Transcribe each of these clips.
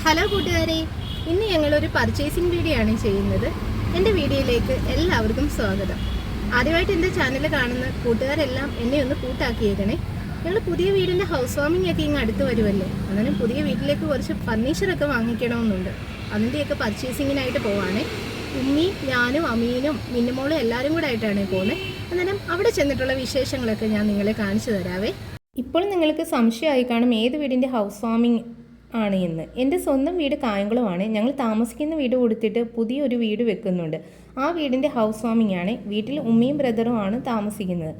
Hello കൂട്ടുകാരെ, ഇന്ന് ഞങ്ങളൊരു പർച്ചേസിംഗ് വീഡിയോ ആണ് ചെയ്യുന്നത്. എൻ്റെ വീഡിയോയിലേക്ക് എല്ലാവർക്കും സ്വാഗതം. ആദ്യമായിട്ട് എൻ്റെ ചാനൽ കാണുന്ന കൂട്ടുകാരെല്ലാം എന്നെ ഒന്ന് കൂട്ടാക്കിയേക്കണേ. ഞങ്ങൾ പുതിയ വീടിൻ്റെ ഹൗസ് വാമിംഗ് ഒക്കെ ഇങ്ങ് അടുത്ത് വരുമല്ലോ, അന്നേരം പുതിയ വീട്ടിലേക്ക് കുറച്ച് ഫർണിച്ചറൊക്കെ വാങ്ങിക്കണമെന്നുണ്ട്. അതിൻ്റെയൊക്കെ പർച്ചേസിങ്ങിനായിട്ട് പോവാണേ. ഉമ്മിയും ഞാനും അമീനും മിന്നുമോളും എല്ലാവരും കൂടെ ആയിട്ടാണ് പോകുന്നത്. അന്നേരം അവിടെ ചെന്നിട്ടുള്ള വിശേഷങ്ങളൊക്കെ ഞാൻ നിങ്ങളെ കാണിച്ചു തരാവേ. ഇപ്പോൾ നിങ്ങൾക്ക് സംശയമായി കാണും ഏത് വീടിൻ്റെ ഹൗസ് വാമിംഗ് ആണ് ഇന്ന്. എൻ്റെ സ്വന്തം വീട് കായംകുളമാണ്. ഞങ്ങൾ താമസിക്കുന്ന വീട് കൊടുത്തിട്ട് പുതിയൊരു വീട് വെക്കുന്നുണ്ട്. ആ വീടിൻ്റെ ഹൗസ് വാമിംഗ് ആണ്. വീട്ടിൽ ഉമ്മയും ബ്രദറും ആണ് താമസിക്കുന്നത്.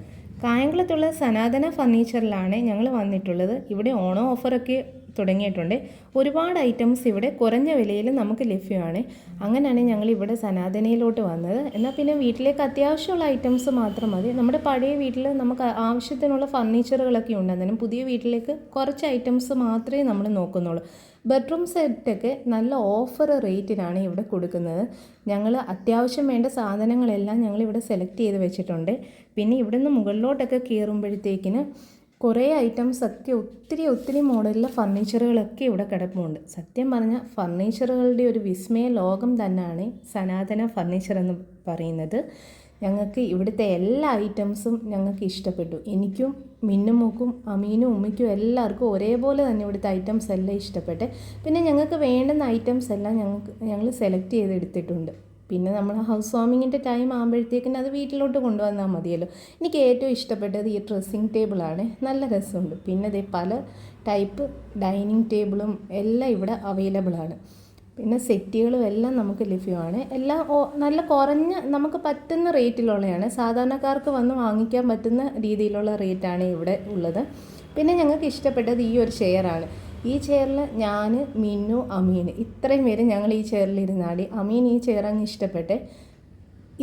കായംകുളത്തുള്ള സനാതന ഫർണിച്ചറിലാണ് ഞങ്ങൾ വന്നിട്ടുള്ളത്. ഇവിടെ ഓണം ഓഫറൊക്കെ തുടങ്ങിയിട്ടുണ്ട്. ഒരുപാട് ഐറ്റംസ് ഇവിടെ കുറഞ്ഞ വിലയിൽ നമുക്ക് ലഭ്യമാണ്. അങ്ങനെയാണ് ഞങ്ങൾ ഇവിടെ സനാതനയിലോട്ട് വന്നത്. എന്നാൽ പിന്നെ വീട്ടിലേക്ക് അത്യാവശ്യമുള്ള ഐറ്റംസ് മാത്രം മതി. നമ്മുടെ പഴയ വീട്ടിൽ നമുക്ക് ആവശ്യത്തിനുള്ള ഫർണിച്ചറുകളൊക്കെ ഉണ്ട്. അതിനും പുതിയ വീട്ടിലേക്ക് കുറച്ച് ഐറ്റംസ് മാത്രമേ നമ്മൾ നോക്കുന്നുള്ളൂ. ബെഡ്റൂം സെറ്റൊക്കെ നല്ല ഓഫർ റേറ്റിനാണ് ഇവിടെ കൊടുക്കുന്നത്. ഞങ്ങൾ അത്യാവശ്യം വേണ്ട സാധനങ്ങളെല്ലാം ഞങ്ങളിവിടെ സെലക്ട് ചെയ്ത് വെച്ചിട്ടുണ്ട്. പിന്നെ ഇവിടെ നിന്ന് മുകളിലോട്ടൊക്കെ കയറുമ്പോഴത്തേക്കിന് കുറേ ഐറ്റംസൊക്കെ ഒത്തിരി മോഡലിലെ ഫർണിച്ചറുകളൊക്കെ ഇവിടെ കിടപ്പുണ്ട്. സത്യം പറഞ്ഞാൽ ഫർണിച്ചറുകളുടെ ഒരു വിസ്മയ ലോകം തന്നെയാണ് സനാതന ഫർണിച്ചർ എന്ന് പറയുന്നത്. ഞങ്ങൾക്ക് ഇവിടുത്തെ എല്ലാ ഐറ്റംസും ഞങ്ങൾക്ക് ഇഷ്ടപ്പെട്ടു. എനിക്കും മിന്നുമോക്കും അമീനും ഉമ്മയ്ക്കും എല്ലാവർക്കും ഒരേപോലെ തന്നെ ഇവിടുത്തെ ഐറ്റംസ് എല്ലാം ഇഷ്ടപ്പെട്ടെ. പിന്നെ ഞങ്ങൾക്ക് വേണ്ടുന്ന ഐറ്റംസ് എല്ലാം ഞങ്ങൾ സെലക്ട് ചെയ്തെടുത്തിട്ടുണ്ട്. പിന്നെ നമ്മൾ ഹൗസ് വാമിങ്ങിൻ്റെ ടൈം ആകുമ്പോഴത്തേക്കിന് അത് വീട്ടിലോട്ട് കൊണ്ടുവന്നാൽ മതിയല്ലോ. എനിക്ക് ഏറ്റവും ഇഷ്ടപ്പെട്ടത് ഈ ഡ്രസ്സിങ് ടേബിളാണ്. നല്ല രസമുണ്ട്. പിന്നെ അതേ പല ടൈപ്പ് ഡൈനിങ് ടേബിളും എല്ലാം ഇവിടെ അവൈലബിൾ ആണ്. പിന്നെ സെറ്റുകളും എല്ലാം നമുക്ക് ലഭ്യമാണ്. എല്ലാം നല്ല കുറഞ്ഞ നമുക്ക് പറ്റുന്ന റേറ്റിലുള്ളതാണ്. സാധാരണക്കാർക്ക് വന്ന് വാങ്ങിക്കാൻ പറ്റുന്ന രീതിയിലുള്ള റേറ്റാണ് ഇവിടെ ഉള്ളത്. പിന്നെ ഞങ്ങൾക്ക് ഇഷ്ടപ്പെട്ടത് ഈ ഒരു ചെയറാണ്. ഈ ചെയറിൽ ഞാൻ, മിന്നു, അമീൻ ഇത്രയും പേര് ഞങ്ങൾ ഈ ചെയറിലിരുന്നാടി. അമീൻ ഈ ചെയർ അങ്ങ് ഇഷ്ടപ്പെട്ടെ.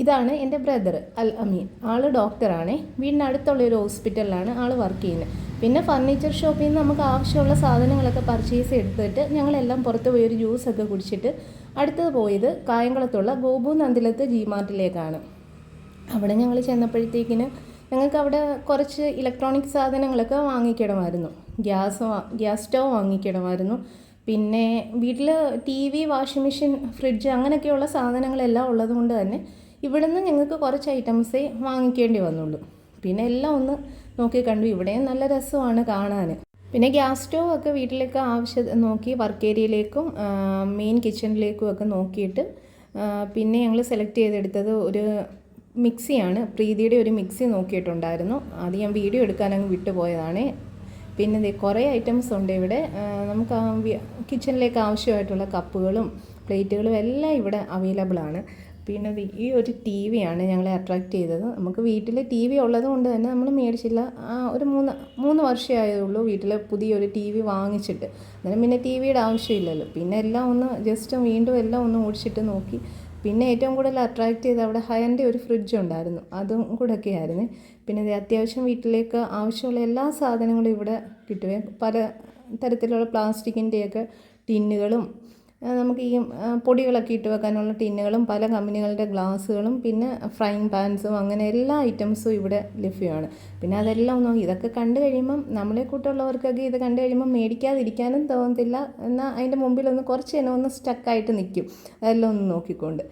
ഇതാണ് എൻ്റെ ബ്രദർ അൽ അമീൻ. ആൾ ഡോക്ടറാണ്. വീടിനടുത്തുള്ളൊരു ഹോസ്പിറ്റലിലാണ് ആൾ വർക്ക് ചെയ്യുന്നത്. പിന്നെ ഫർണിച്ചർ ഷോപ്പിൽ നിന്ന് നമുക്ക് ആവശ്യമുള്ള സാധനങ്ങളൊക്കെ പർച്ചേസ് എടുത്തിട്ട് ഞങ്ങളെല്ലാം പുറത്ത് പോയി ഒരു ജ്യൂസൊക്കെ കുടിച്ചിട്ട് അടുത്തത് പോയത് കായംകുളത്തുള്ള ഗോപു നന്ദിലത്ത് ജി മാർട്ടിലേക്കാണ്. അവിടെ ഞങ്ങൾ ചെന്നപ്പോഴത്തേക്കിന് ഞങ്ങൾക്ക് അവിടെ കുറച്ച് ഇലക്ട്രോണിക് സാധനങ്ങളൊക്കെ വാങ്ങിക്കണമായിരുന്നു. Gas stove വാങ്ങിക്കണമായിരുന്നു. പിന്നെ വീട്ടിൽ TV, വാഷിംഗ് മെഷീൻ, ഫ്രിഡ്ജ് അങ്ങനെയൊക്കെയുള്ള സാധനങ്ങളെല്ലാം ഉള്ളത് കൊണ്ട് തന്നെ ഇവിടുന്ന് ഞങ്ങൾക്ക് കുറച്ച് ഐറ്റംസേ വാങ്ങിക്കേണ്ടി വന്നുള്ളൂ. പിന്നെ എല്ലാം ഒന്ന് നോക്കി കണ്ടു. ഇവിടെയും നല്ല രസമാണ് കാണാൻ. പിന്നെ ഗ്യാസ് സ്റ്റവ് ഒക്കെ വീട്ടിലേക്ക് ആവശ്യം നോക്കി വർക്ക് ഏരിയയിലേക്കും മെയിൻ കിച്ചണിലേക്കും ഒക്കെ നോക്കിയിട്ട് പിന്നെ ഞങ്ങൾ സെലക്ട് ചെയ്തെടുത്തത് ഒരു മിക്സിയാണ്. പ്രീതിയുടെ ഒരു മിക്സി നോക്കിയിട്ടുണ്ടായിരുന്നു. അത് ഞാൻ വീഡിയോ എടുക്കാൻ അങ്ങ് വിട്ടുപോയതാണ്. പിന്നെ കുറേ ഐറ്റംസ് ഉണ്ട് ഇവിടെ. നമുക്ക് കിച്ചണിലേക്ക് ആവശ്യമായിട്ടുള്ള കപ്പുകളും പ്ലേറ്റുകളും എല്ലാം ഇവിടെ അവൈലബിൾ ആണ്. പിന്നെ ഈ ഒരു TV ആണ് ഞങ്ങളെ അട്രാക്റ്റ് ചെയ്തത്. നമുക്ക് വീട്ടിൽ TV ഉള്ളത് കൊണ്ട് തന്നെ നമ്മൾ മേടിച്ചില്ല. ഒരു മൂന്ന് വർഷമേ ആയതുള്ളൂ വീട്ടിൽ പുതിയൊരു TV വാങ്ങിച്ചിട്ട്. അന്നേരം പിന്നെ TVയുടെ ആവശ്യമില്ലല്ലോ. പിന്നെ എല്ലാം ഒന്ന് ജസ്റ്റ് വീണ്ടും എല്ലാം ഒന്ന് ഓടിച്ചിട്ട് നോക്കി. പിന്നെ ഏറ്റവും കൂടുതൽ അട്രാക്റ്റ് ചെയ്ത് അവിടെ ഹയറിൻ്റെ ഒരു ഫ്രിഡ്ജ് ഉണ്ടായിരുന്നു. അതും കൂടെയൊക്കെ ആയിരുന്നു. പിന്നെ അത്യാവശ്യം വീട്ടിലേക്ക് ആവശ്യമുള്ള എല്ലാ സാധനങ്ങളും ഇവിടെ കിട്ടുകയും പല തരത്തിലുള്ള പ്ലാസ്റ്റിക്കിൻ്റെയൊക്കെ ടിന്നുകളും നമുക്ക് ഈ പൊടികളൊക്കെ ഇട്ട് വെക്കാനുള്ള ടിന്നുകളും പല കമ്പനികളുടെ ഗ്ലാസ്സുകളും പിന്നെ ഫ്രൈങ് പാൻസും അങ്ങനെ എല്ലാ ഐറ്റംസും ഇവിടെ ലഭ്യമാണ്. പിന്നെ അതെല്ലാം ഒന്ന് ഇതൊക്കെ കണ്ടു കഴിയുമ്പം നമ്മളെ കൂട്ടുള്ളവർക്കൊക്കെ ഇത് കണ്ടു കഴിയുമ്പം മേടിക്കാതിരിക്കാനും തോന്നത്തില്ല. എന്നാൽ അതിൻ്റെ മുമ്പിലൊന്ന് കുറച്ച് നേരം ഒന്ന് സ്റ്റക്കായിട്ട് നിൽക്കും അതെല്ലാം ഒന്ന് നോക്കിക്കൊണ്ട്.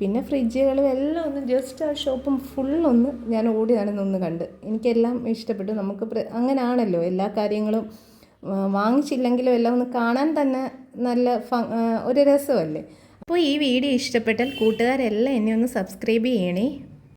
പിന്നെ ഫ്രിഡ്ജുകളും എല്ലാം ഒന്ന് ജസ്റ്റ് ആ ഷോപ്പും ഫുള്ളൊന്ന് ഞാൻ ഓടി നടന്നൊന്ന് കണ്ട്. എനിക്കെല്ലാം ഇഷ്ടപ്പെട്ടു. നമുക്ക് അങ്ങനെയാണല്ലോ എല്ലാ കാര്യങ്ങളും വാങ്ങിച്ചില്ലെങ്കിലും എല്ലാം ഒന്ന് കാണാൻ തന്നെ നല്ല ഒരു രസമല്ലേ. അപ്പോൾ ഈ വീഡിയോ ഇഷ്ടപ്പെട്ടാൽ കൂട്ടുകാരെല്ലാം എന്നെ ഒന്ന് സബ്സ്ക്രൈബ് ചെയ്യണേ.